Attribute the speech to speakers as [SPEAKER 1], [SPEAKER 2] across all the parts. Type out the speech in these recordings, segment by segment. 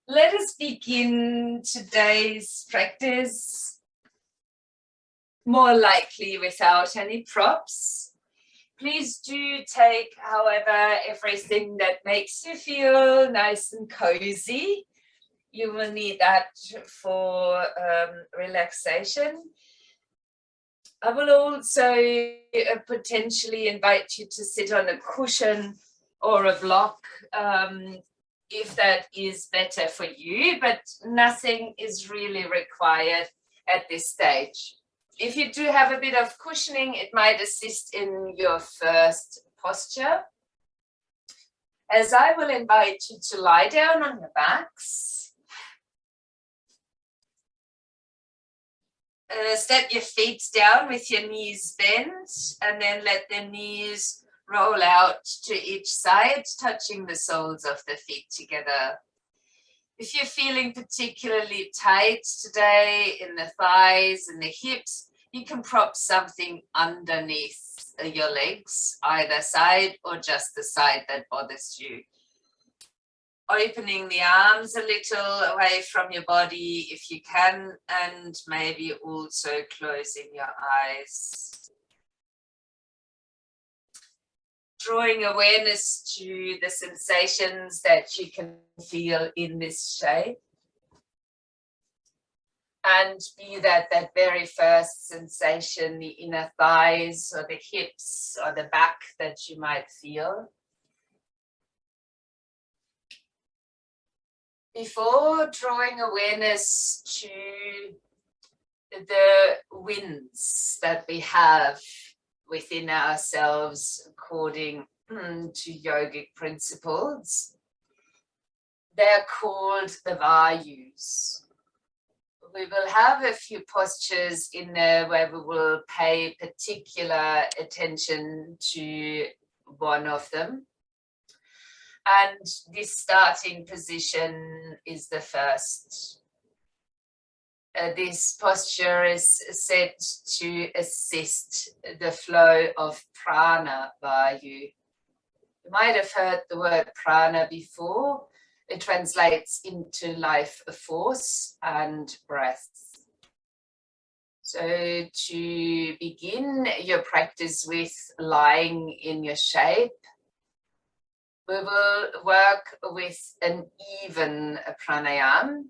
[SPEAKER 1] Let us begin today's practice more likely without any props. Please do take, however, everything that makes you feel nice and cozy. You will need that for relaxation. I will also potentially invite you to sit on a cushion or a block if that is better for you, but nothing is really required at this stage. If you do have a bit of cushioning, it might assist in your first posture. As I will invite you to lie down on your backs. Step your feet down with your knees bent, and then let the knees roll out to each side, touching the soles of the feet together. If you're feeling particularly tight today in the thighs and the hips, you can prop something underneath your legs, either side or just the side that bothers you. Opening the arms a little away from your body if you can, and maybe also closing your eyes. Drawing awareness to the sensations that you can feel in this shape. And be that very first sensation, the inner thighs or the hips or the back that you might feel. Before drawing awareness to the winds that we have within ourselves according to yogic principles, they're called the Vayus. We will have a few postures in there where we will pay particular attention to one of them. And this starting position is the first. This posture is set to assist the flow of prana vayu. You might have heard the word prana before. It translates into life force and breath. So to begin your practice with lying in your shape, we will work with an even pranayama.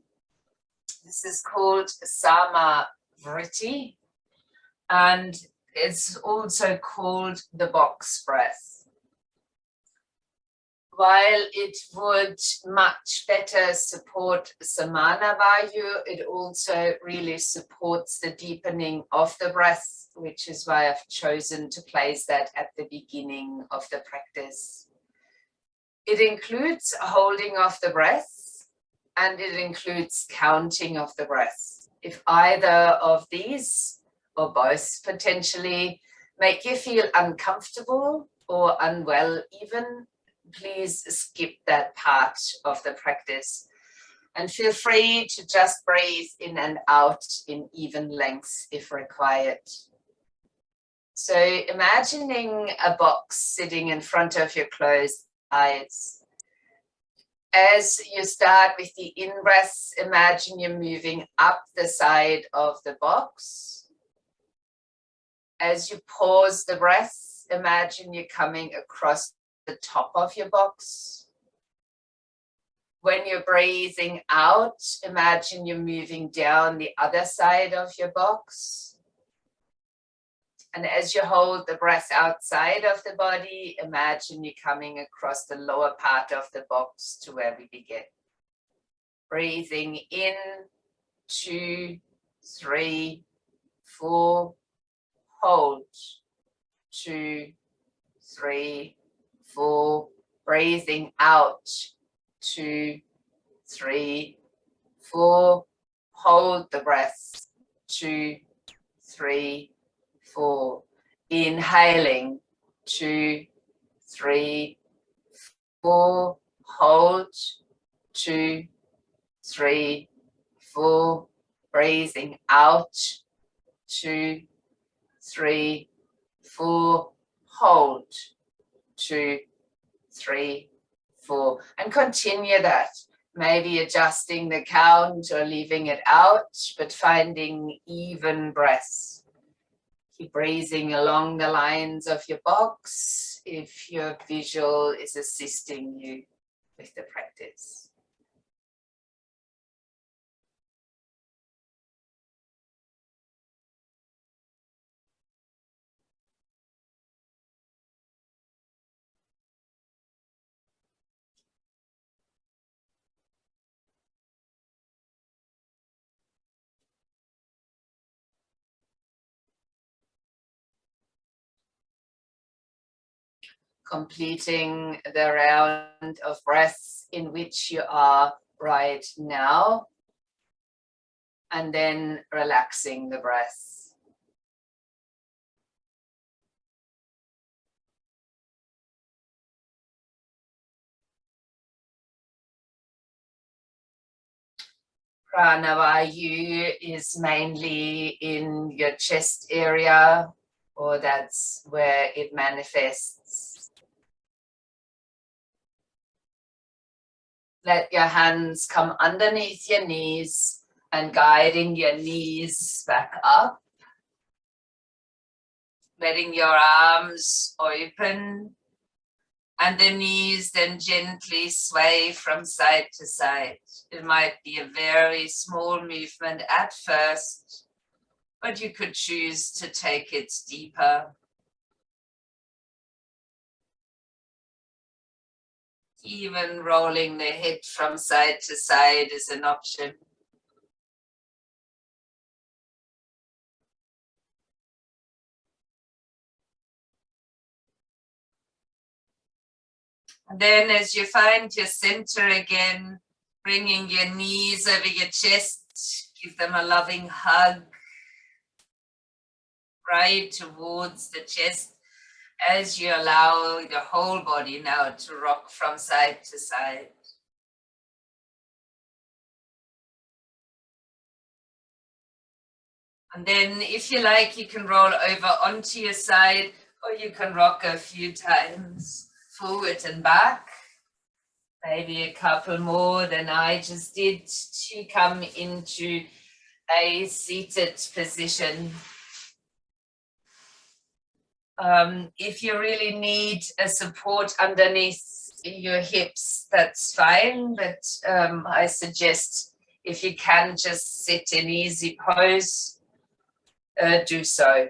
[SPEAKER 1] This is called Samavritti, and it's also called the box breath. While it would much better support Samana Vayu, it also really supports the deepening of the breath, which is why I've chosen to place that at the beginning of the practice. It includes holding of the breath, and it includes counting of the breath. If either of these, or both potentially, make you feel uncomfortable or unwell even, please skip that part of the practice. And feel free to just breathe in and out in even lengths if required. So imagining a box sitting in front of your closed eyes. As you start with the in-breath, imagine you're moving up the side of the box. As you pause the breath, imagine you're coming across the top of your box. When you're breathing out, imagine you're moving down the other side of your box. And as you hold the breath outside of the body, imagine you're coming across the lower part of the box to where we begin. Breathing in, 2, 3, 4, hold, 2, 3, 4, breathing out, 2, 3, 4, hold the breath, 2, 3, 4, inhaling, 2, 3, 4, hold, 2, 3, 4, breathing out, 2, 3, 4, hold, 2, 3, 4, and continue that. maybe adjusting the count or leaving it out, but finding even breaths. Keep breathing along the lines of your box if your visual is assisting you with the practice. Completing the round of breaths in which you are right now, and then relaxing the breath. Pranavayu is mainly in your chest area, or that's where it manifests. Let your hands come underneath your knees and guiding your knees back up. Letting your arms open and the knees then gently sway from side to side. It might be a very small movement at first, but you could choose to take it deeper. Even rolling the head from side to side is an option. And then as you find your center again, bringing your knees over your chest, give them a loving hug right towards the chest as you allow your whole body now to rock from side to side. And then if you like, you can roll over onto your side, or you can rock a few times forward and back. Maybe a couple more than I just did to come into a seated position. If you really need a support underneath your hips, that's fine, but I suggest if you can just sit in easy pose, do so.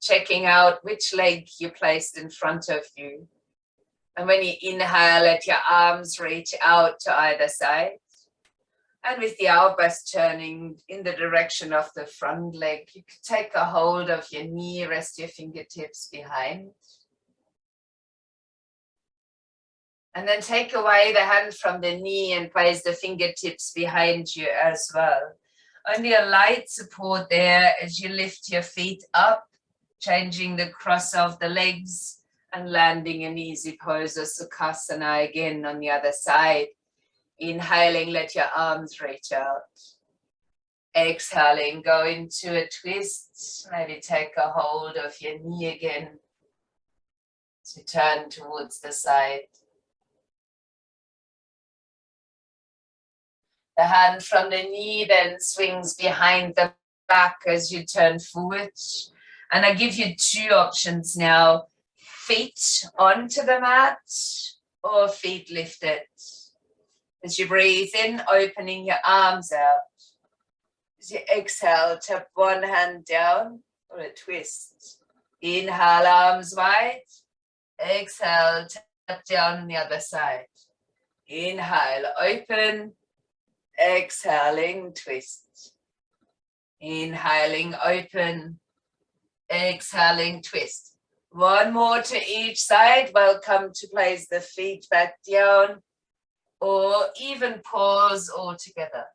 [SPEAKER 1] Checking out which leg you placed in front of you. And when you inhale, let your arms reach out to either side. And with the elbows turning in the direction of the front leg, you can take a hold of your knee, rest your fingertips behind. And then take away the hand from the knee and place the fingertips behind you as well. Only a light support there as you lift your feet up, changing the cross of the legs and landing in easy pose of Sukhasana again on the other side. Inhaling, let your arms reach out. Exhaling, go into a twist. Maybe take a hold of your knee again to turn towards the side. The hand from the knee then swings behind the back as you turn forward. And I give you two options now. Feet onto the mat or feet lifted. As you breathe in, opening your arms out. As you exhale, tap one hand down or a twist. Inhale, arms wide. Exhale, tap down the other side. Inhale, open. Exhaling, twist. Inhaling, open. Exhaling, twist. One more to each side. Welcome to place the feet back down or even pause altogether.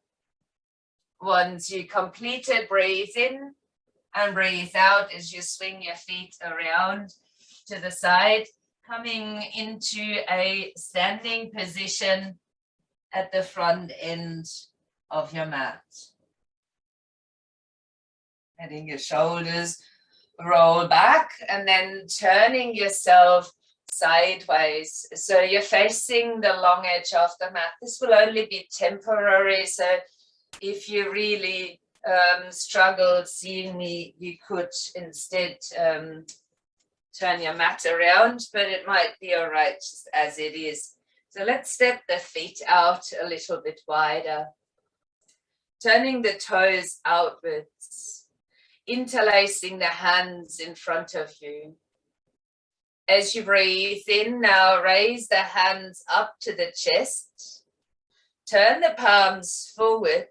[SPEAKER 1] Once you complete it, breathe in and breathe out as you swing your feet around to the side, coming into a standing position at the front end of your mat. Letting your shoulders roll back and then turning yourself sideways. So you're facing the long edge of the mat. This will only be temporary. So if you really struggle seeing me, you could instead turn your mat around, but it might be all right just as it is. So let's step the feet out a little bit wider. Turning the toes outwards, interlacing the hands in front of you. As you breathe in now, raise the hands up to the chest. Turn the palms forward.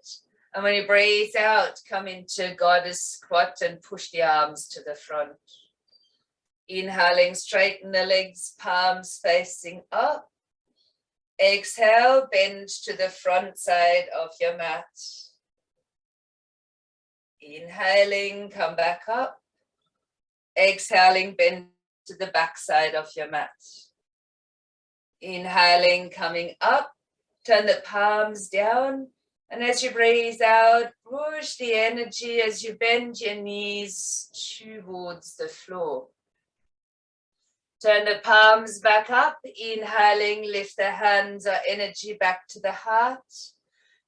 [SPEAKER 1] And when you breathe out, come into goddess squat and push the arms to the front. Inhaling, straighten the legs, palms facing up. Exhale, bend to the front side of your mat. Inhaling, come back up. Exhaling, bend to the back side of your mat. Inhaling, coming up. Turn the palms down. And as you breathe out, push the energy as you bend your knees towards the floor. Turn the palms back up. Inhaling, lift the hands or energy back to the heart.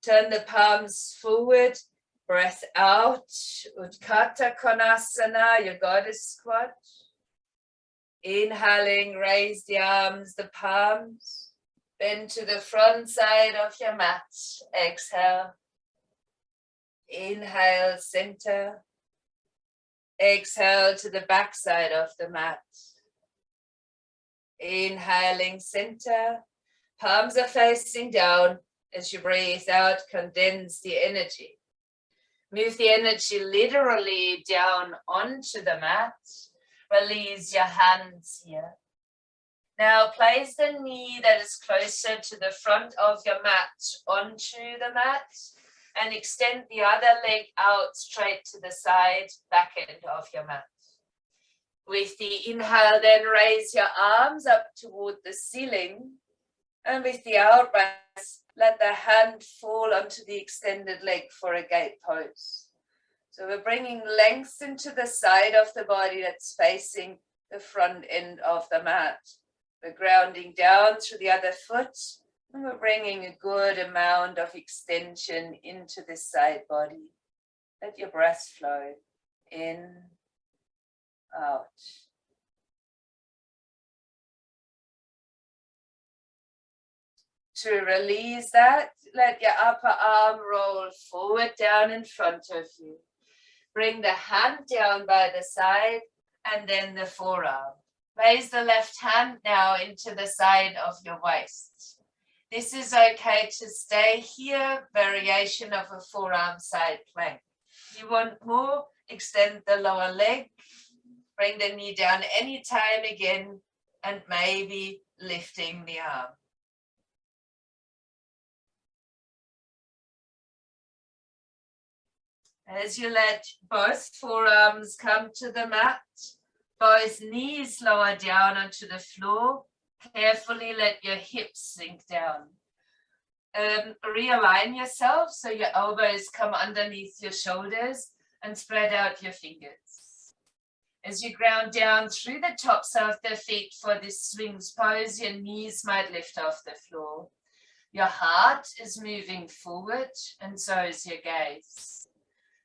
[SPEAKER 1] Turn the palms forward. Breath out. Utthata Konasana, your goddess squat. Inhaling, raise the arms, the palms. Bend to the front side of your mat. Exhale. Inhale, center. Exhale to the back side of the mat. Inhaling, center. Palms are facing down. As you breathe out, condense the energy. Move the energy literally down onto the mat. Release your hands here. Now place the knee that is closer to the front of your mat onto the mat and extend the other leg out straight to the side, back end of your mat. With the inhale, then raise your arms up toward the ceiling. And with the out breath, let the hand fall onto the extended leg for a gate pose. So we're bringing length into the side of the body that's facing the front end of the mat. We're grounding down through the other foot, and we're bringing a good amount of extension into this side body. Let your breath flow in, out. To release that, let your upper arm roll forward down in front of you. Bring the hand down by the side and then the forearm. Raise the left hand now into the side of your waist. This is okay to stay here, variation of a forearm side plank. If you want more, extend the lower leg. Bring the knee down anytime again and maybe lifting the arm. As you let both forearms come to the mat, both knees lower down onto the floor, carefully let your hips sink down. Realign yourself so your elbows come underneath your shoulders and spread out your fingers. As you ground down through the tops of the feet for this swings pose, your knees might lift off the floor. Your heart is moving forward and so is your gaze.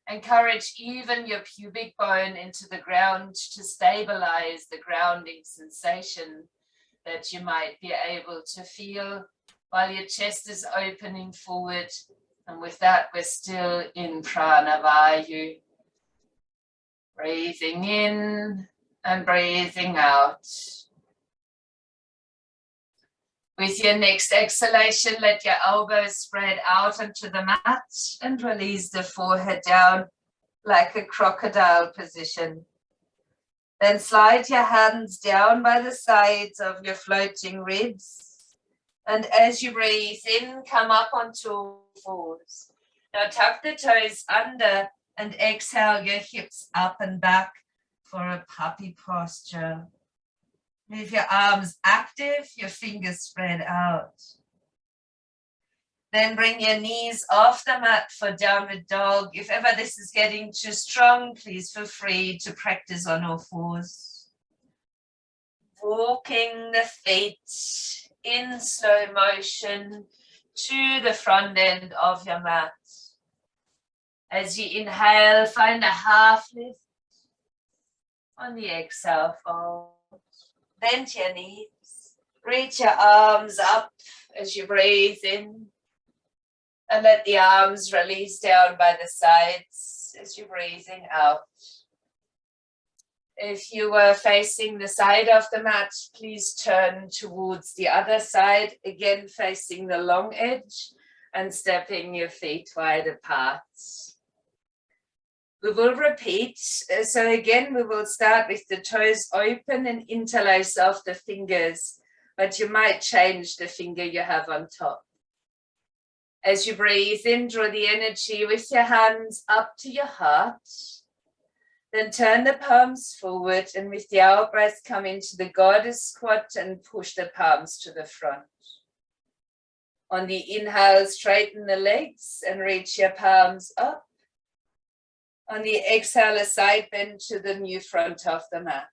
[SPEAKER 1] Encourage even your pubic bone into the ground to stabilize the grounding sensation that you might be able to feel while your chest is opening forward. And with that, we're still in Pranavayu. Breathing in and breathing out. With your next exhalation, let your elbows spread out onto the mat and release the forehead down like a crocodile position. Then slide your hands down by the sides of your floating ribs. And as you breathe in, come up onto all fours. Now tuck the toes under and exhale your hips up and back for a puppy posture. Leave your arms active, your fingers spread out. Then bring your knees off the mat for downward dog. If ever this is getting too strong, please feel free to practice on all fours. walking the feet in slow motion to the front end of your mat. As you inhale, find a half lift. On the exhale, fold. Bend your knees. Reach your arms up as you breathe in. And let the arms release down by the sides as you're breathing out. If you were facing the side of the mat, please turn towards the other side, again facing the long edge and stepping your feet wide apart. We will repeat. So again, we will start with the toes open and interlace of the fingers, but you might change the finger you have on top. As you breathe in, draw the energy with your hands up to your heart. Then turn the palms forward and with the out breath come into the goddess squat and push the palms to the front. On the inhale, straighten the legs and reach your palms up. On the exhale, a side bend to the new front of the mat.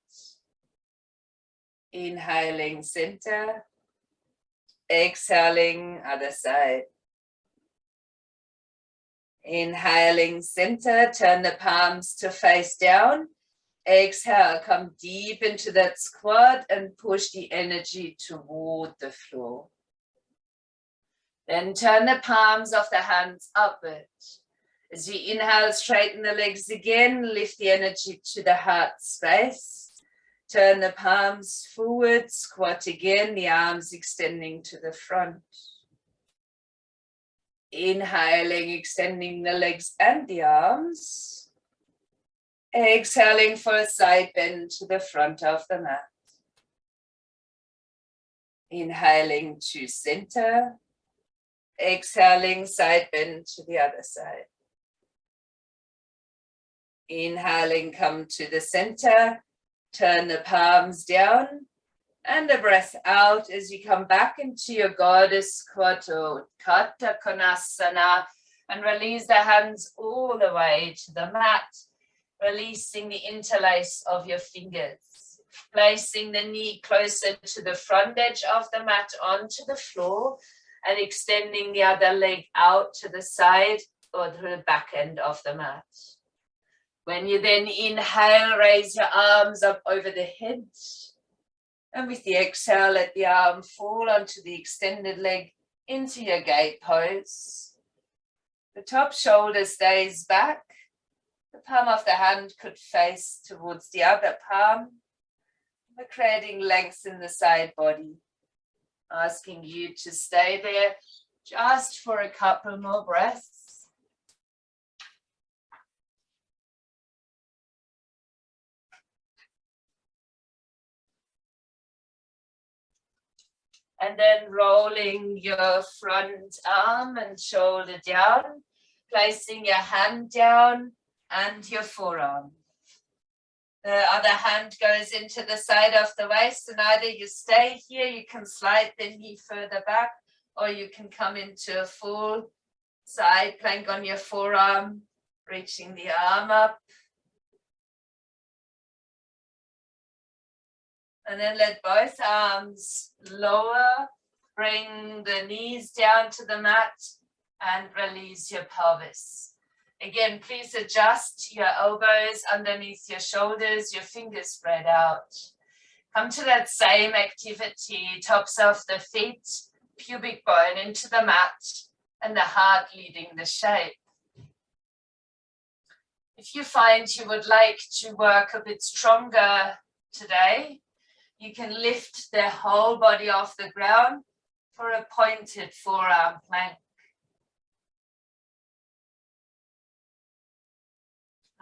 [SPEAKER 1] Inhaling center. Exhaling other side. Inhaling center, turn the palms to face down. Exhale, come deep into that squat and push the energy toward the floor. Then turn the palms of the hands upward. As you inhale, straighten the legs again, lift the energy to the heart space. Turn the palms forward, squat again, the arms extending to the front. Inhaling, extending the legs and the arms. Exhaling for a side bend to the front of the mat. Inhaling to center. Exhaling, side bend to the other side. Inhaling, come to the center. Turn the palms down. And a breath out as you come back into your goddess squat or Hatha Konasana and release the hands all the way to the mat, releasing the interlace of your fingers, placing the knee closer to the front edge of the mat onto the floor and extending the other leg out to the side or to the back end of the mat. When you then inhale, raise your arms up over the head. And with the exhale, let the arm fall onto the extended leg into your gate pose. The top shoulder stays back. The palm of the hand could face towards the other palm. We're creating length in the side body. Asking you to stay there just for a couple more breaths. And then rolling your front arm and shoulder down, placing your hand down and your forearm. The other hand goes into the side of the waist, and either you stay here, you can slide the knee further back, or you can come into a full side plank on your forearm, reaching the arm up. And then let both arms lower, bring the knees down to the mat and release your pelvis. Again, please adjust your elbows underneath your shoulders, your fingers spread out. Come to that same activity, tops of the feet, pubic bone into the mat and the heart leading the shape. If you find you would like to work a bit stronger today, you can lift the whole body off the ground for a pointed forearm plank.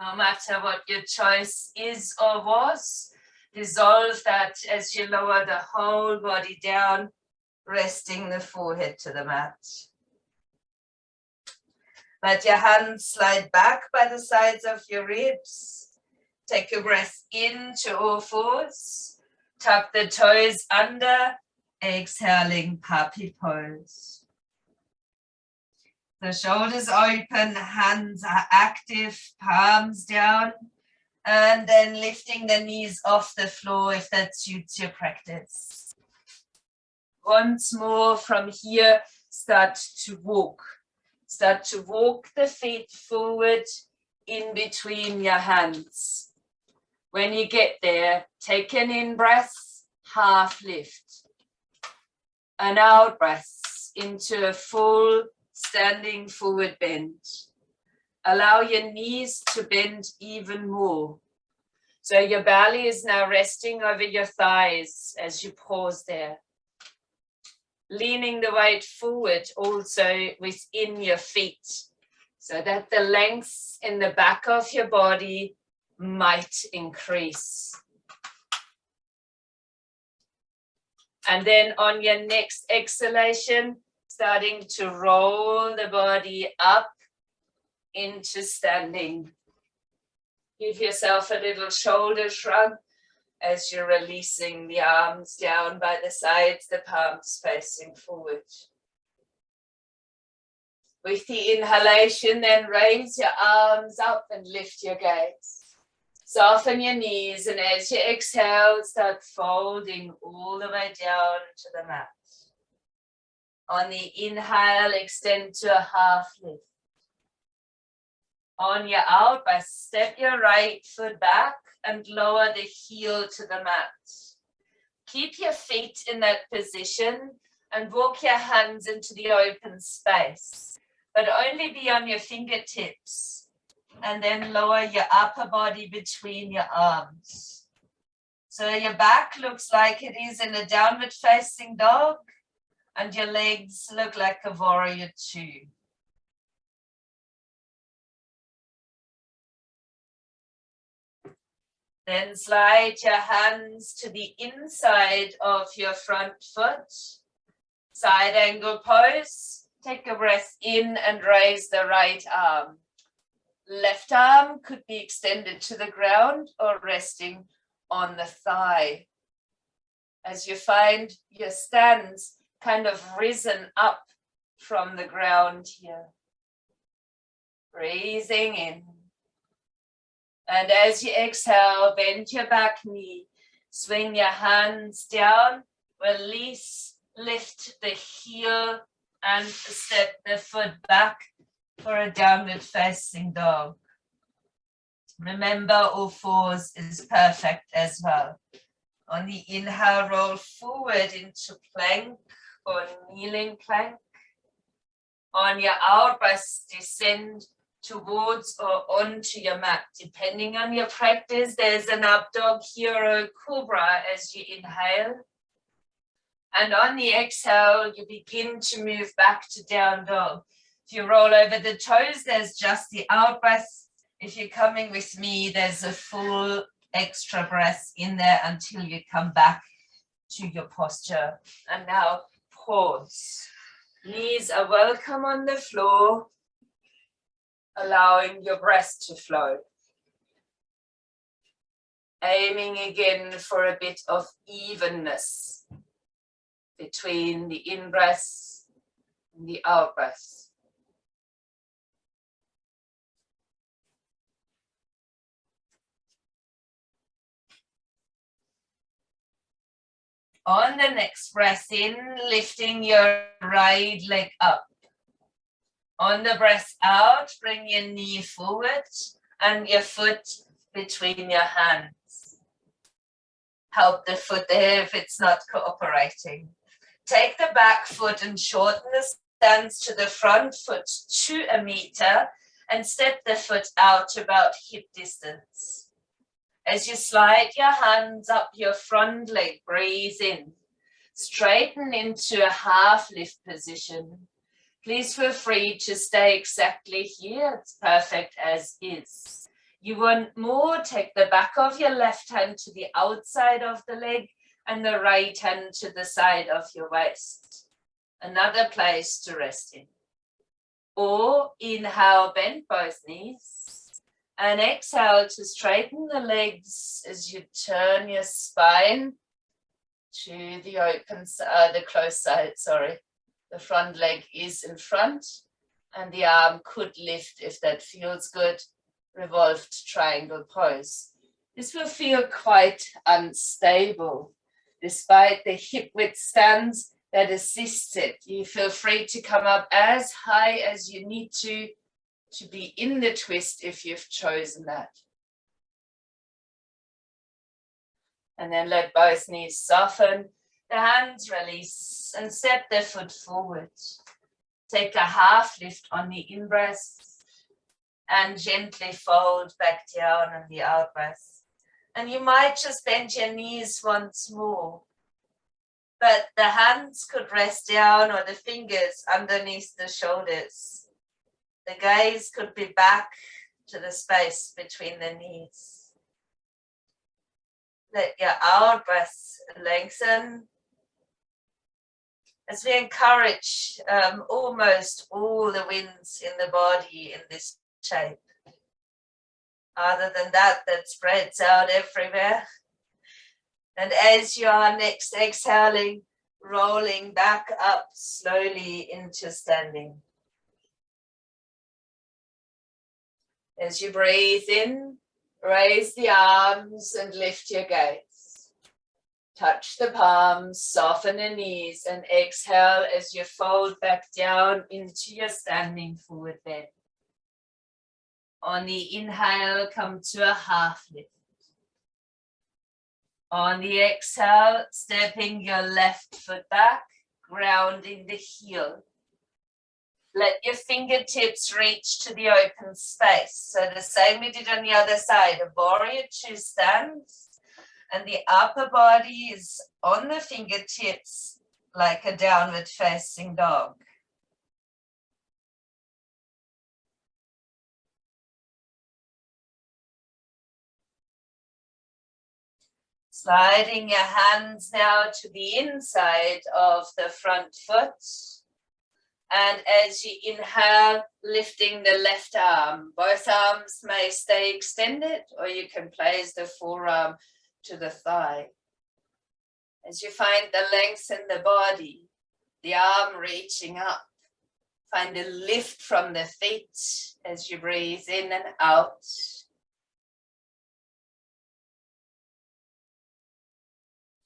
[SPEAKER 1] No matter what your choice is or was, dissolve that as you lower the whole body down, resting the forehead to the mat. Let your hands slide back by the sides of your ribs. Take a breath into all fours. Tuck the toes under, exhaling puppy pose. The shoulders open, hands are active, palms down, And then lifting the knees off the floor if that suits your practice. Once more from here, start to walk. Start to walk the feet forward in between your hands. When you get there, take an in-breath, half lift. An out-breath into a full standing forward bend. Allow your knees to bend even more. So your belly is now resting over your thighs as you pause there. Leaning the weight forward also within your feet, so that the length in the back of your body might increase. And then on your next exhalation, starting to roll the body up into standing. Give yourself a little shoulder shrug as you're releasing the arms down by the sides, the palms facing forward. With the inhalation, then raise your arms up and lift your gaze. Soften your knees, and as you exhale, start folding all the way down to the mat. On the inhale, extend to a half lift. On your out breath, step your right foot back and lower the heel to the mat. Keep your feet in that position and walk your hands into the open space, but only be on your fingertips, and then lower your upper body between your arms. So your back looks like it is in a downward facing dog, and your legs look like a warrior two. Then slide your hands to the inside of your front foot. Side angle pose. Take a breath in and raise the right arm. Left arm could be extended to the ground or resting on the thigh. As you find your stance kind of risen up from the ground here. Breathing in. And as you exhale, bend your back knee, swing your hands down, release, lift the heel and step the foot back for a downward facing dog. Remember, all fours is perfect as well. On the inhale, roll forward into plank or kneeling plank. On your out breath, descend towards or onto your mat. Depending on your practice, there's an up dog, hero, cobra as you inhale. And on the exhale, you begin to move back to down dog. If you roll over the toes, there's just the out breath. If you're coming with me, there's a full extra breath in there until you come back to your posture. And now pause. Knees are welcome on the floor, allowing your breath to flow. Aiming again for a bit of evenness between the in-breath and the out-breath. On the next breath in, lifting your right leg up. On the breath out, bring your knee forward and your foot between your hands. Help the foot there if it's not cooperating. Take the back foot and shorten the stance to the front foot to 1 meter and step the foot out to about hip distance. As you slide your hands up your front leg, breathe in. Straighten into a half lift position. Please feel free to stay exactly here. It's perfect as is. You want more, take the back of your left hand to the outside of the leg and the right hand to the side of your waist. Another place to rest in. Or inhale, bend both knees. And exhale to straighten the legs as you turn your spine to the open side, the closed side, sorry. The front leg is in front and the arm could lift if that feels good. Revolved triangle pose. This will feel quite unstable, despite the hip width stance that assists it. You feel free to come up as high as you need to be in the twist if you've chosen that. And then let both knees soften, the hands release, and step the foot forward. Take a half lift on the in-breath and gently fold back down on the out-breath. And you might just bend your knees once more, but the hands could rest down or the fingers underneath the shoulders. The gaze could be back to the space between the knees. Let your out-breath lengthen as we encourage almost all the winds in the body in this shape. Other than that, that spreads out everywhere. And as you are next exhaling, rolling back up slowly into standing. As you breathe in, raise the arms and lift your gaze. Touch the palms, soften the knees, and exhale as you fold back down into your standing forward bend. On the inhale, come to a half lift. On the exhale, stepping your left foot back, grounding the heel. Let your fingertips reach to the open space. So the same we did on the other side, a warrior two stance, and the upper body is on the fingertips like a downward facing dog. Sliding your hands now to the inside of the front foot. And as you inhale, lifting the left arm. Both arms may stay extended, or you can place the forearm to the thigh. As you find the length in the body, the arm reaching up. Find a lift from the feet as you breathe in and out.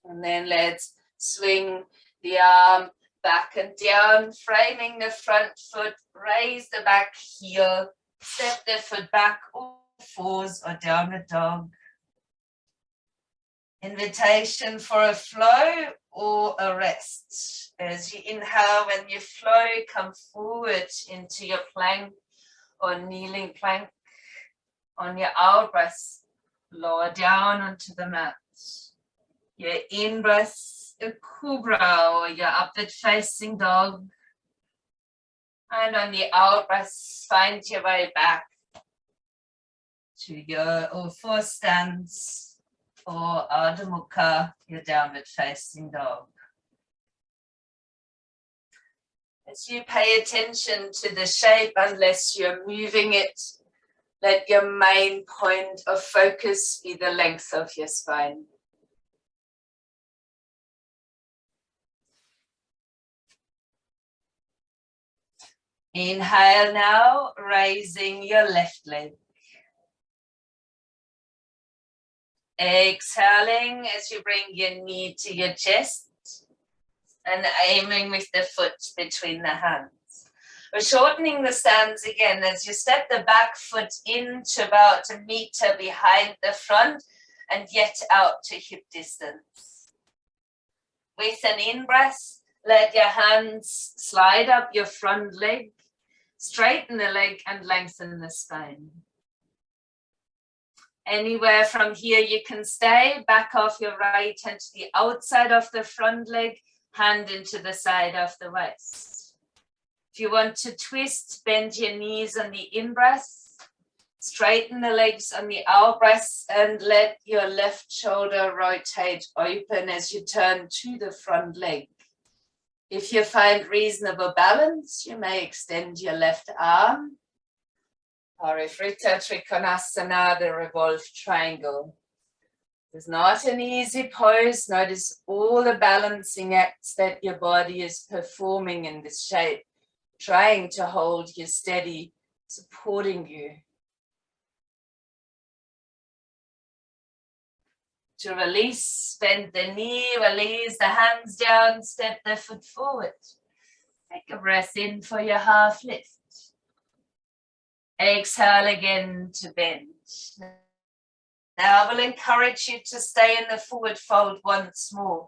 [SPEAKER 1] And then let's swing the arm back and down, framing the front foot, raise the back heel, step the foot back, all fours or downward dog. Invitation for a flow or a rest. As you inhale, when you flow, come forward into your plank or kneeling plank. On your out breath, lower down onto the mat. Your in-breath, a cobra or your upward facing dog. And on the out-breath, find your way back to your all-four stance or Ardha Mukha, your downward facing dog. As you pay attention to the shape, unless you're moving it, let your main point of focus be the length of your spine. Inhale now, raising your left leg. Exhaling as you bring your knee to your chest and aiming with the foot between the hands. We're shortening the stance again as you step the back foot into about a meter behind the front and yet out to hip distance. With an in-breath, let your hands slide up your front leg. Straighten the leg and lengthen the spine. Anywhere from here you can stay, back off your right hand to the outside of the front leg, hand into the side of the waist. If you want to twist, bend your knees on the in-breath, straighten the legs on the out-breath, and let your left shoulder rotate open as you turn to the front leg. If you find reasonable balance, you may extend your left arm. Parivrtta Trikonasana, the revolved triangle. It's not an easy pose. Notice all the balancing acts that your body is performing in this shape, trying to hold you steady, supporting you. To release, bend the knee, release the hands down, step the foot forward. Take a breath in for your half lift. Exhale again to bend. Now I will encourage you to stay in the forward fold once more.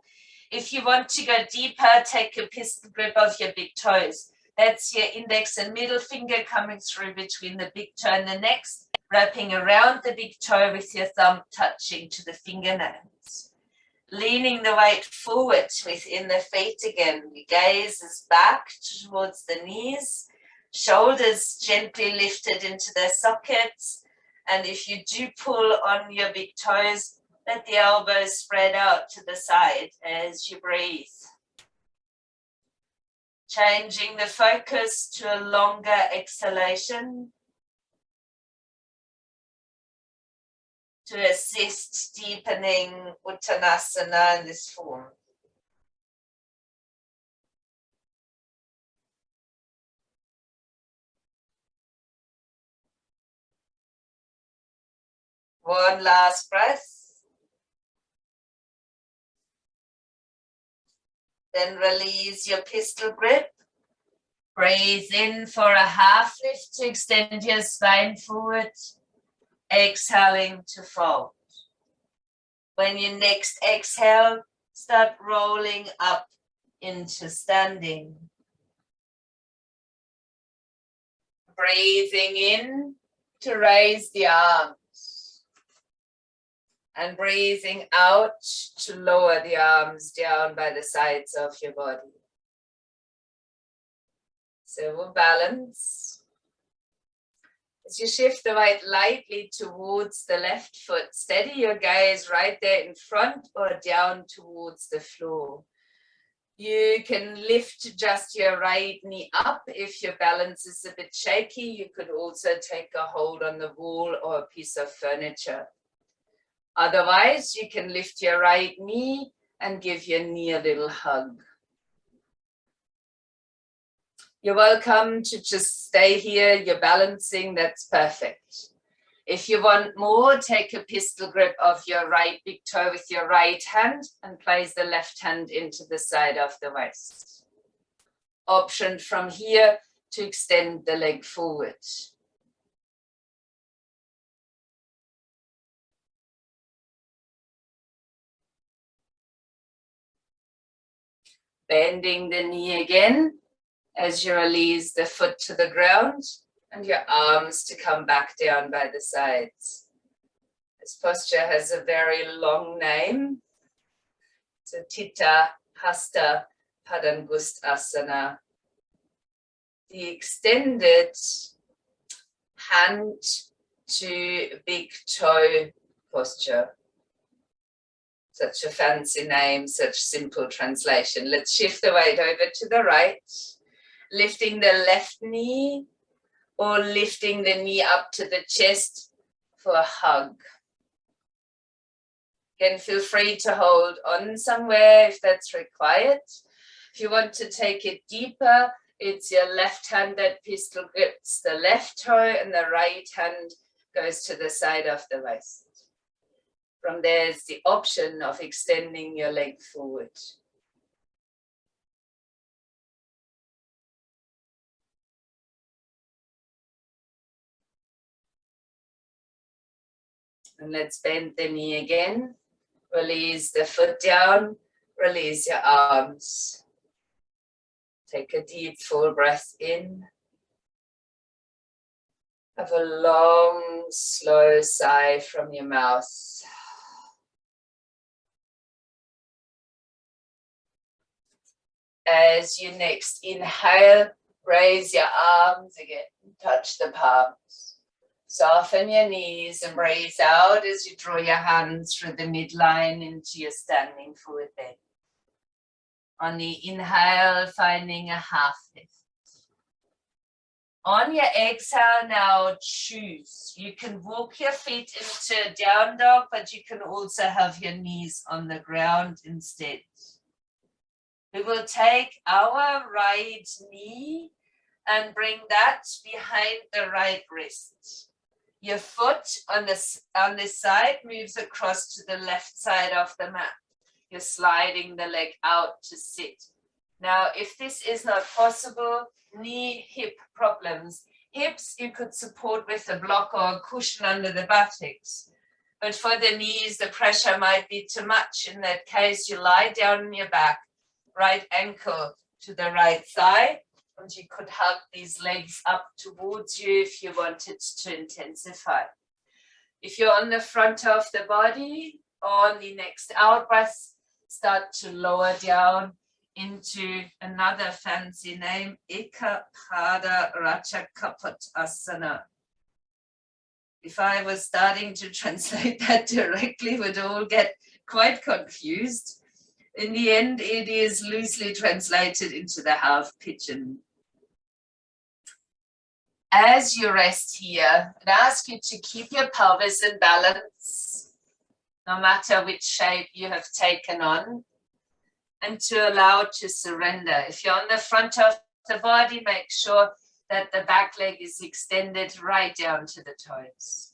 [SPEAKER 1] If you want to go deeper, take a pistol grip of your big toes. That's your index and middle finger coming through between the big toe and the next, wrapping around the big toe with your thumb touching to the fingernails. Leaning the weight forward within the feet again. Your gaze is back towards the knees. Shoulders gently lifted into their sockets. And if you do pull on your big toes, let the elbows spread out to the side as you breathe. Changing the focus to a longer exhalation to assist deepening Uttanasana in this form. One last breath. Then release your pistol grip. Breathe in for a half lift to extend your spine forward. Exhaling to fold. When you next exhale, start rolling up into standing. Breathing in to raise the arms. And breathing out to lower the arms down by the sides of your body. So we'll balance. As you shift the weight lightly towards the left foot, steady your gaze right there in front or down towards the floor. You can lift just your right knee up. If your balance is a bit shaky, you could also take a hold on the wall or a piece of furniture. Otherwise, you can lift your right knee and give your knee a little hug. You're welcome to just stay here. You're balancing, that's perfect. If you want more, take a pistol grip of your right big toe with your right hand and place the left hand into the side of the waist. Option from here to extend the leg forward. Bending the knee again as you release the foot to the ground and your arms to come back down by the sides. This posture has a very long name. So Chitta Hasta Padangustasana. The extended hand to big toe posture. Such a fancy name, such simple translation. Let's shift the weight over to the right, lifting the left knee or lifting the knee up to the chest for a hug. Again, feel free to hold on somewhere if that's required. If you want to take it deeper, it's your left hand that pistol grips the left toe and the right hand goes to the side of the waist. From there is the option of extending your leg forward. And let's bend the knee again. Release the foot down, release your arms. Take a deep full breath in. Have a long, slow sigh from your mouth. As you next inhale, raise your arms again, touch the palms. Soften your knees and breathe out as you draw your hands through the midline into your standing forward bend. On the inhale, finding a half lift. On your exhale now, choose. You can walk your feet into down dog, but you can also have your knees on the ground instead. We will take our right knee and bring that behind the right wrist. Your foot on this side moves across to the left side of the mat. You're sliding the leg out to sit. Now, if this is not possible, knee, hip problems. Hips, you could support with a block or a cushion under the buttocks. But for the knees, the pressure might be too much. In that case, you lie down on your back, right ankle to the right thigh, and you could hug these legs up towards you if you wanted to intensify. If you're on the front of the body, on the next out breath, start to lower down into another fancy name, Ekapada Ratchakapotasana. If I was starting to translate that directly, we'd all get quite confused. In the end, it is loosely translated into the half pigeon. As you rest here, I'd ask you to keep your pelvis in balance, no matter which shape you have taken on, and to allow it to surrender. If you're on the front of the body, make sure that the back leg is extended right down to the toes.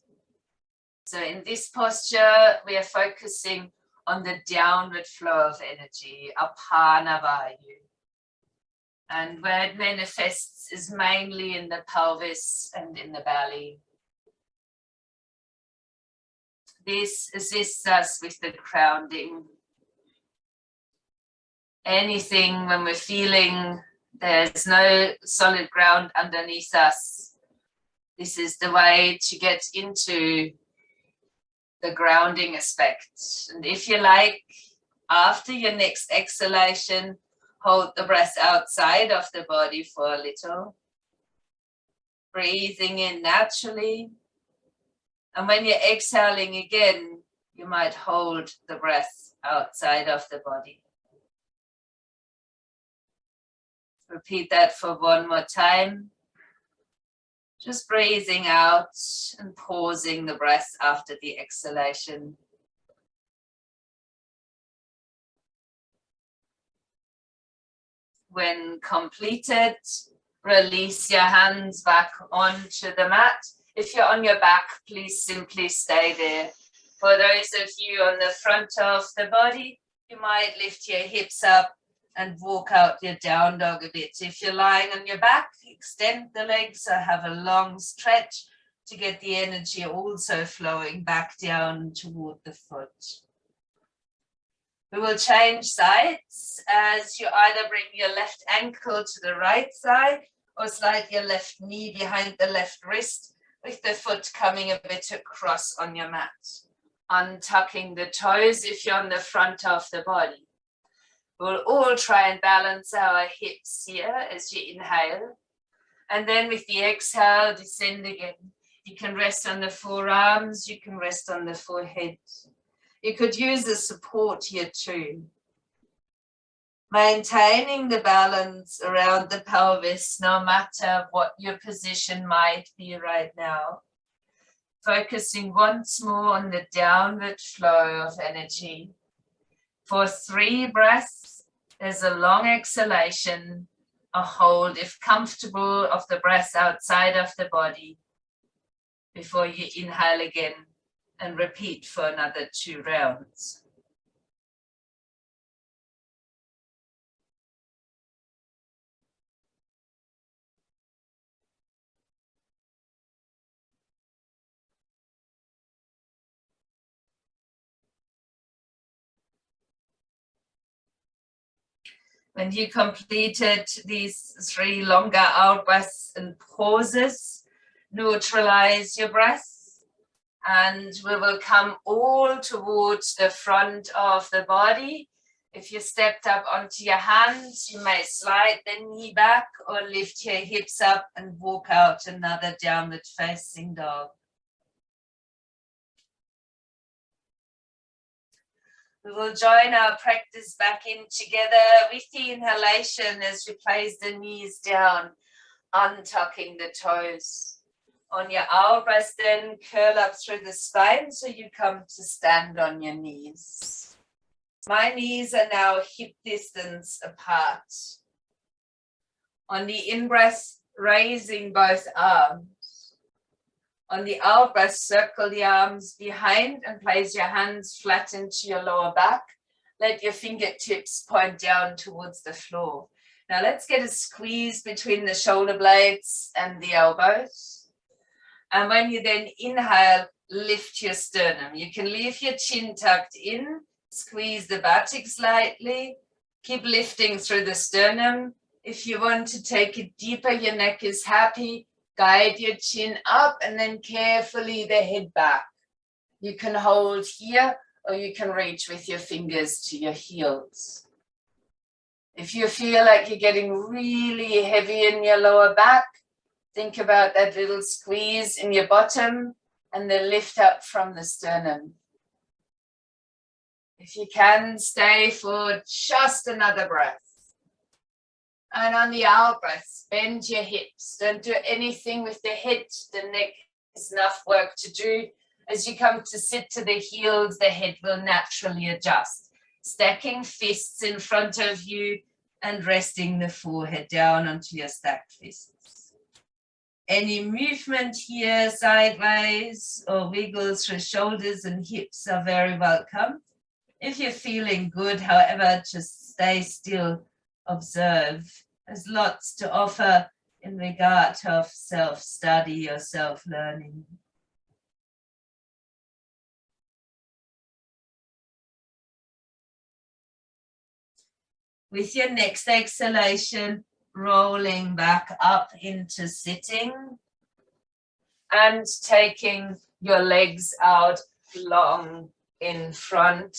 [SPEAKER 1] So in this posture, we are focusing on the downward flow of energy, Apana Vayu. And where it manifests is mainly in the pelvis and in the belly. This assists us with the grounding. Anything when we're feeling there's no solid ground underneath us, this is the way to get into the grounding aspect. And if you like, after your next exhalation, hold the breath outside of the body for a little. Breathing in naturally. And when you're exhaling again, you might hold the breath outside of the body. Repeat that for one more time. Just breathing out and pausing the breath after the exhalation. When completed, release your hands back onto the mat. If you're on your back, please simply stay there. For those of you on the front of the body, you might lift your hips up and walk out your down dog a bit. If you're lying on your back, extend the legs or have a long stretch to get the energy also flowing back down toward the foot. We will change sides as you either bring your left ankle to the right side or slide your left knee behind the left wrist with the foot coming a bit across on your mat. Untucking the toes if you're on the front of the body. We'll all try and balance our hips here as you inhale. And then with the exhale, descend again. You can rest on the forearms, you can rest on the forehead. You could use the support here too. Maintaining the balance around the pelvis, no matter what your position might be right now. Focusing once more on the downward flow of energy. For 3 breaths, there's a long exhalation, a hold, if comfortable, of the breath outside of the body before you inhale again and repeat for another 2 rounds. When you completed these 3 longer out breaths and pauses, neutralize your breath, and we will come all towards the front of the body. If you stepped up onto your hands, you may slide the knee back or lift your hips up and walk out another downward facing dog. We will join our practice back in together with the inhalation as we place the knees down, untucking the toes. On your out breath, then curl up through the spine so you come to stand on your knees. My knees are now hip distance apart. On the in-breath, raising both arms. On the out breath, circle the arms behind and place your hands flat into your lower back. Let your fingertips point down towards the floor. Now let's get a squeeze between the shoulder blades and the elbows. And when you then inhale, lift your sternum. You can leave your chin tucked in, squeeze the buttocks lightly, keep lifting through the sternum. If you want to take it deeper, your neck is happy, guide your chin up and then carefully the head back. You can hold here or you can reach with your fingers to your heels. If you feel like you're getting really heavy in your lower back, think about that little squeeze in your bottom and the lift up from the sternum. If you can, stay for just another breath. And on the out breath, bend your hips. Don't do anything with the head. The neck has enough work to do. As you come to sit to the heels, the head will naturally adjust. Stacking fists in front of you and resting the forehead down onto your stacked fists. Any movement here sideways or wiggle through shoulders and hips are very welcome. If you're feeling good, however, just stay still, observe. There's lots to offer in regard of self-study or self-learning. With your next exhalation, rolling back up into sitting and taking your legs out long in front.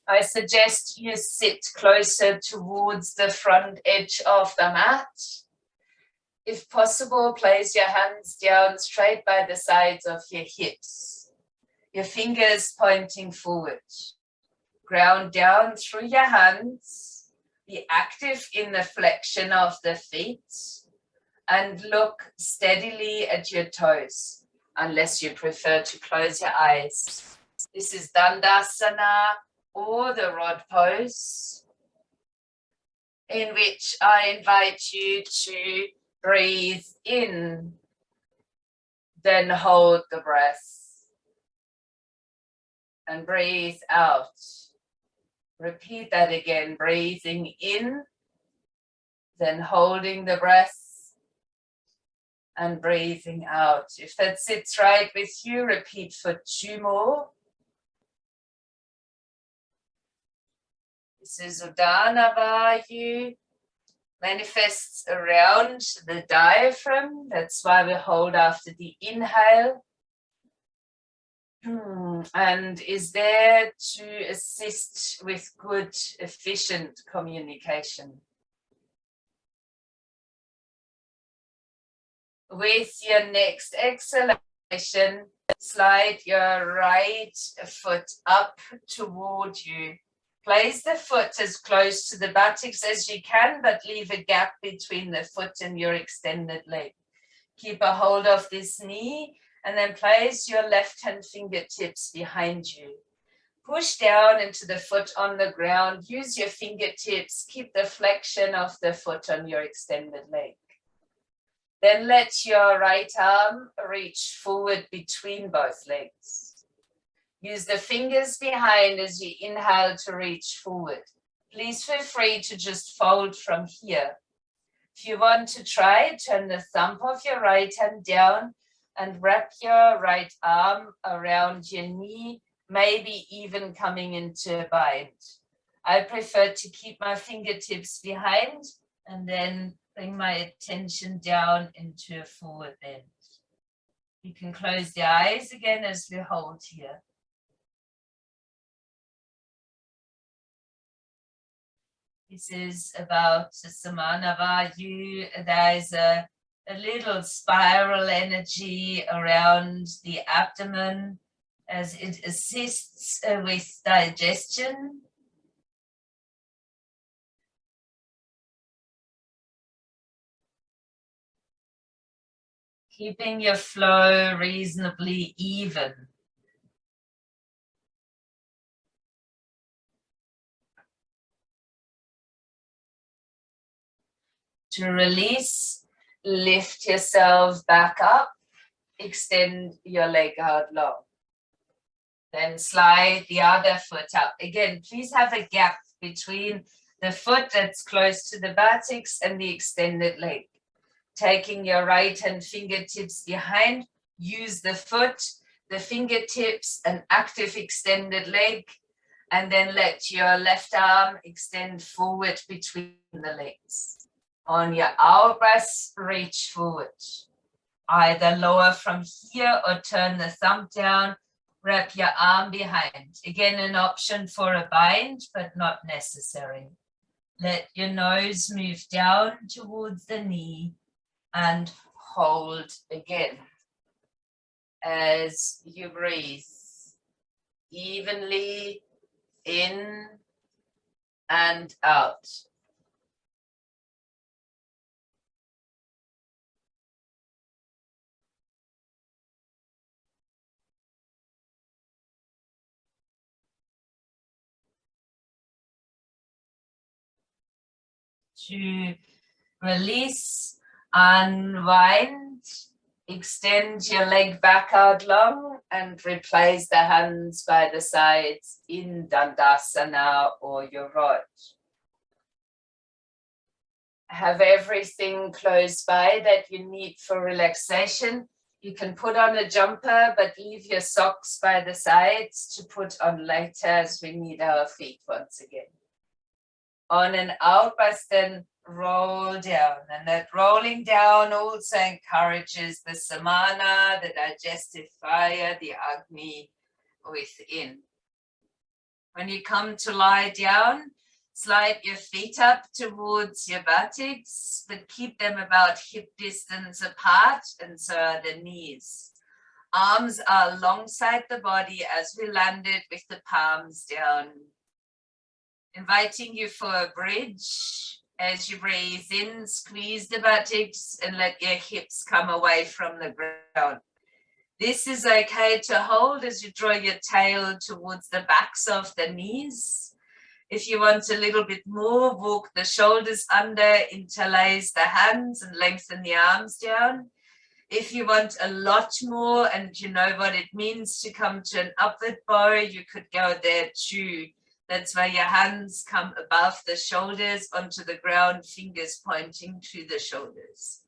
[SPEAKER 1] I suggest you sit closer towards the front edge of the mat. If possible, place your hands down straight by the sides of your hips, your fingers pointing forward. Ground down through your hands, be active in the flexion of the feet, and look steadily at your toes, unless you prefer to close your eyes. This is Dandasana, or the rod pose, in which I invite you to breathe in, then hold the breath, and breathe out. Repeat that again, breathing in, then holding the breath, and breathing out. If that sits right with you, repeat for 2 more. This is Udana Vayu, manifests around the diaphragm. That's why we hold after the inhale. And is there to assist with good, efficient communication. With your next exhalation, slide your right foot up toward you. Place the foot as close to the buttocks as you can, but leave a gap between the foot and your extended leg. Keep a hold of this knee and then place your left hand fingertips behind you. Push down into the foot on the ground. Use your fingertips. Keep the flexion of the foot on your extended leg. Then let your right arm reach forward between both legs. Use the fingers behind as you inhale to reach forward. Please feel free to just fold from here. If you want to try, turn the thumb of your right hand down and wrap your right arm around your knee, maybe even coming into a bind. I prefer to keep my fingertips behind and then bring my attention down into a forward bend. You can close the eyes again as we hold here. This is about Samana Vayu. There's a little spiral energy around the abdomen as it assists with digestion. Keeping your flow reasonably even. To release, lift yourself back up, extend your leg out long. Then slide the other foot up. Again, please have a gap between the foot that's close to the buttocks and the extended leg. Taking your right hand fingertips behind, use the foot, the fingertips, an active extended leg, and then let your left arm extend forward between the legs. On your out breath, reach forward. Either lower from here or turn the thumb down, wrap your arm behind. Again, an option for a bind, but not necessary. Let your nose move down towards the knee and hold again as you breathe evenly in and out. To release, unwind, extend your leg back out long and replace the hands by the sides in Dandasana or your rod. Have everything close by that you need for relaxation. You can put on a jumper, but leave your socks by the sides to put on later as we need our feet once again. On an out breath, then roll down. And that rolling down also encourages the samana, the digestive fire, the agni within. When you come to lie down, slide your feet up towards your buttocks, but keep them about hip distance apart, and so are the knees. Arms are alongside the body as we landed with the palms down. Inviting you for a bridge. As you breathe in, squeeze the buttocks and let your hips come away from the ground. This is okay to hold as you draw your tail towards the backs of the knees. If you want a little bit more, walk the shoulders under, interlace the hands and lengthen the arms down. If you want a lot more and you know what it means to come to an upward bow, you could go there too. That's where your hands come above the shoulders onto the ground, fingers pointing to the shoulders.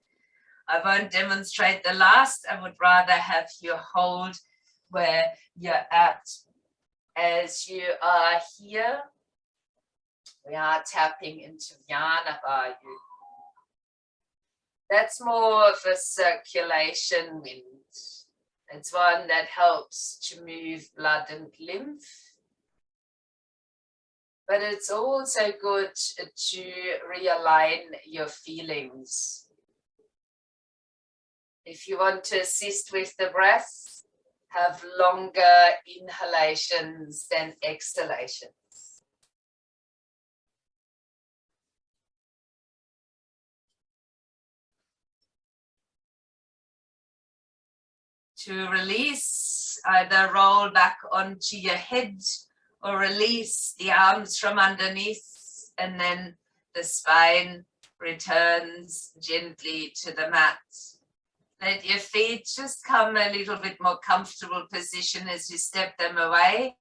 [SPEAKER 1] I won't demonstrate the last. I would rather have you hold where you're at. As you are here, we are tapping into Jnana Vayu. That's more of a circulation wind. It's one that helps to move blood and lymph. But it's also good to realign your feelings. If you want to assist with the breath, have longer inhalations than exhalations. To release, either roll back onto your head or release the arms from underneath, and then the spine returns gently to the mat. Let your feet just come a little bit more comfortable position as you step them away.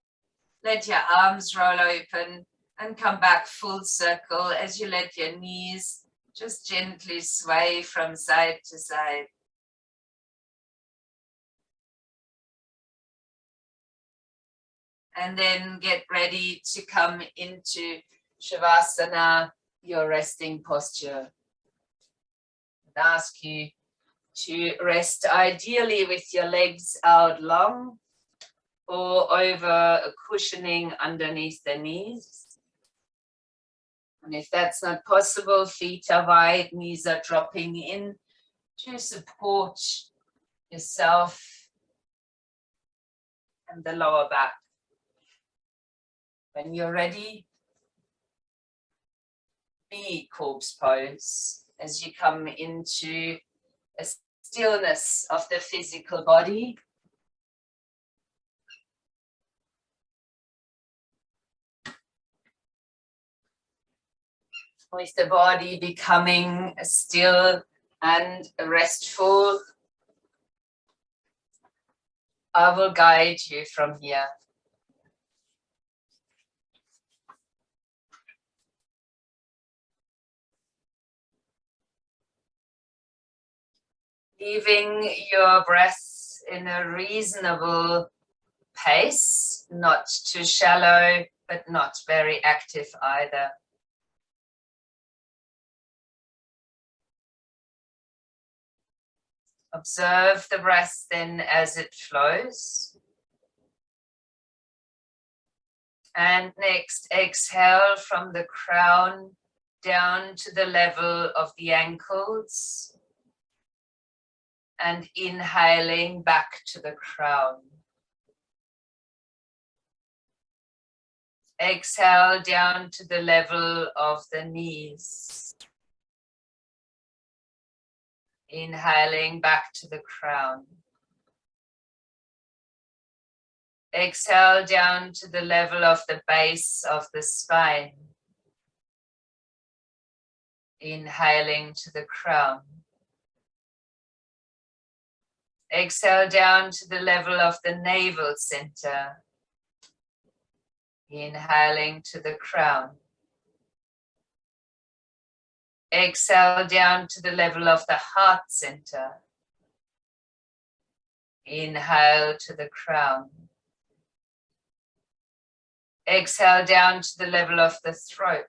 [SPEAKER 1] Let your arms roll open and come back full circle as you let your knees just gently sway from side to side. And then get ready to come into Shavasana, your resting posture. I'd ask you to rest ideally with your legs out long or over a cushioning underneath the knees. And if that's not possible, feet are wide, knees are dropping in to support yourself and the lower back. When you're ready, be corpse pose as you come into a stillness of the physical body. With the body becoming still and restful. I will guide you from here. Leaving your breath in a reasonable pace, not too shallow, but not very active either. Observe the breath then as it flows. And next, exhale from the crown down to the level of the ankles. And inhaling back to the crown. Exhale down to the level of the knees. Inhaling back to the crown. Exhale down to the level of the base of the spine. Inhaling to the crown. Exhale down to the level of the navel center. Inhaling to the crown. Exhale down to the level of the heart center. Inhale to the crown. Exhale down to the level of the throat.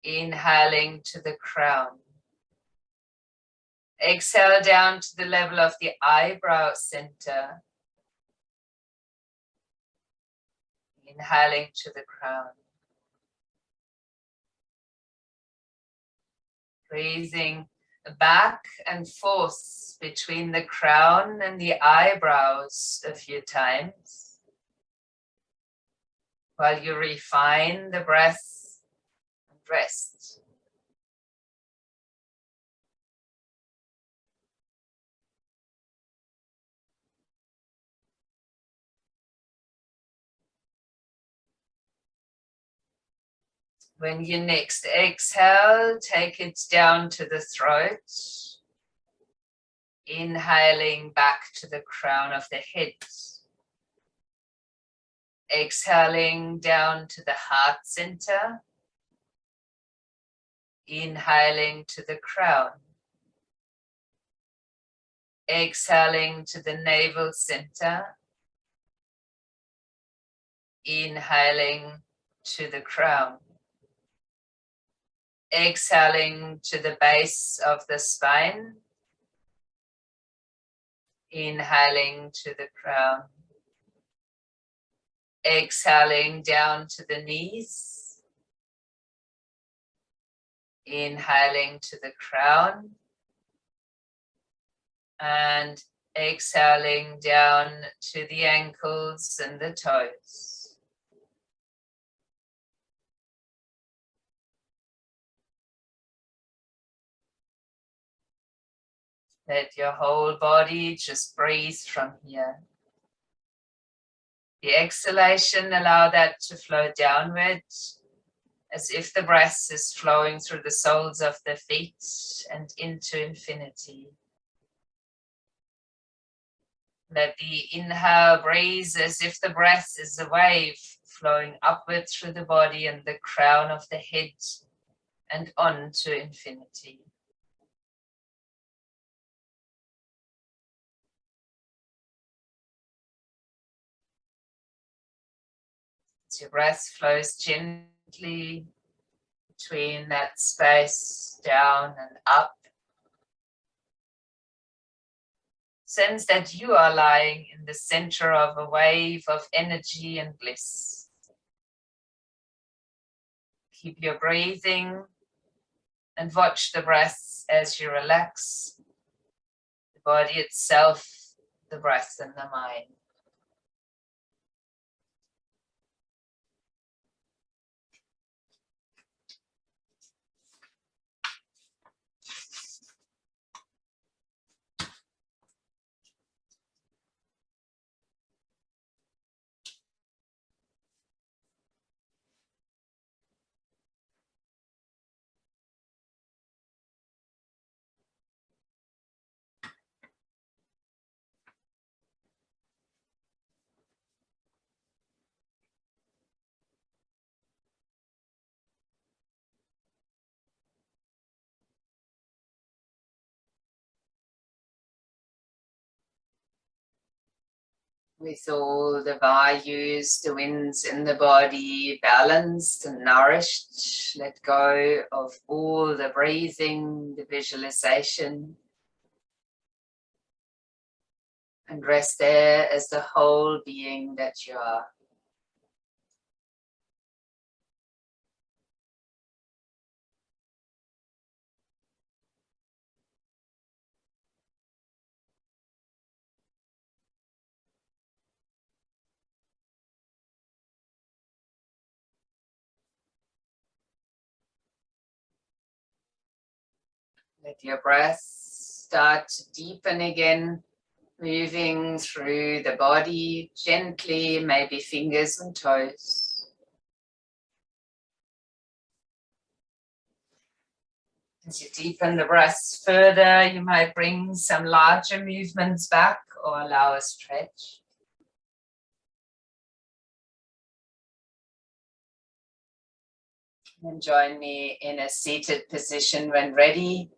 [SPEAKER 1] Inhaling to the crown. Exhale down to the level of the eyebrow center. Inhaling to the crown. Breathing back and forth between the crown and the eyebrows a few times while you refine the breath and rest. When you next exhale, take it down to the throat. Inhaling back to the crown of the head. Exhaling down to the heart center. Inhaling to the crown. Exhaling to the navel center. Inhaling to the crown. Exhaling to the base of the spine. Inhaling to the crown. Exhaling down to the knees. Inhaling to the crown. And exhaling down to the ankles and the toes. Let your whole body just breathe from here. The exhalation, allow that to flow downward, as if the breath is flowing through the soles of the feet and into infinity. Let the inhale breathe as if the breath is a wave flowing upward through the body and the crown of the head and on to infinity. As your breath flows gently between that space, down and up, sense that you are lying in the center of a wave of energy and bliss. Keep your breathing and watch the breath as you relax the body itself, the breath and the mind. with all the Vayus, the winds in the body, balanced and nourished. Let go of all the breathing, the visualization, and rest there as the whole being that you are. Let your breath start to deepen again, moving through the body gently, maybe fingers and toes. As you deepen the breath further, you might bring some larger movements back or allow a stretch. And join me in a seated position when ready,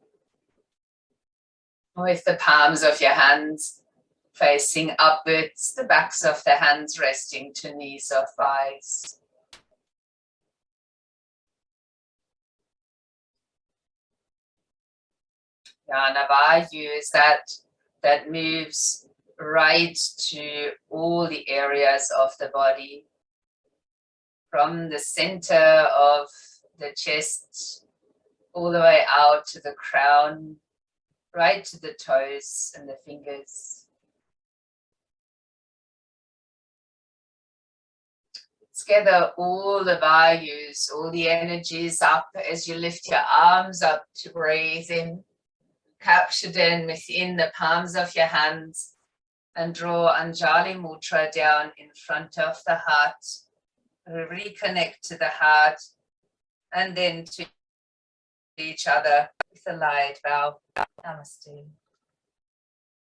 [SPEAKER 1] with the palms of your hands facing upwards, the backs of the hands resting to knees or thighs. Jnana Vayu is that moves right to all the areas of the body, from the center of the chest all the way out to the crown, right to the toes and the fingers. Let's gather all the Vayus, all the energies up as you lift your arms up to breathe in. Capture them within the palms of your hands and draw Anjali Mudra down in front of the heart. Reconnect to the heart and then to each other with a light bow. Namaste.